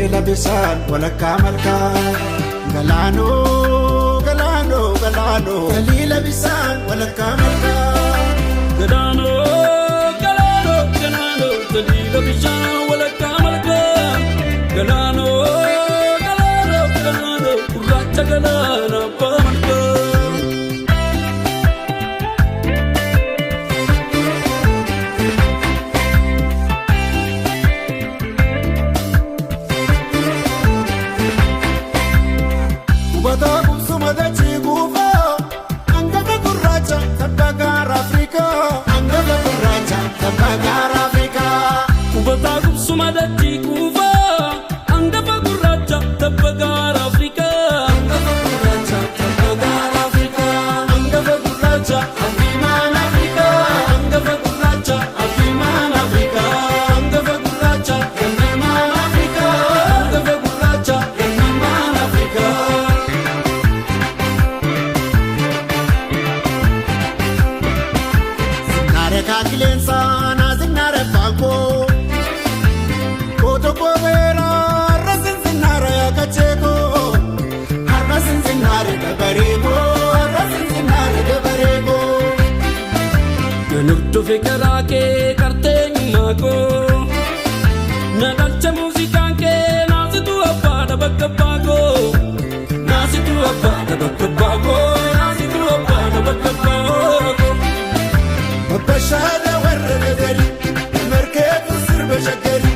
Galila bisan wala kamalka Galano, galano, galano Galila bisan wala kamalka Galano, galano, galano Galila bisan wala kamalka Galano, galano, galano Urracha galana pamalka Sumadati kuva angafa gurracha tabagar Africa angafa gurracha tabagar Africa angafa gurracha afiman Africa angafa gurracha afiman Africa angafa gurracha gannaman Africa angafa gurracha gannaman Africa Zinare kakilensa na zinare pako Povera rasin zinare akacheko Rasin zinare dabarego rasin zinare dabarego Nurtu fikra ke karte mako Nadalcha musica ke nazitu appada bakkapago Nazitu appada bakkapago Nazitu appada bakkapago Mabashada warra dari merketu sirbe shakari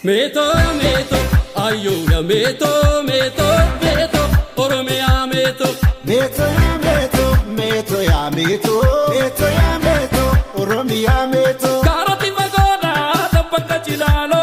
Meto, meto, ayo ya meto, meto, meto, Oromia meto. Meto ya meto, meto ya meto, meto ya meto, Oromia meto. Karati vagoda, tapaka chilalo.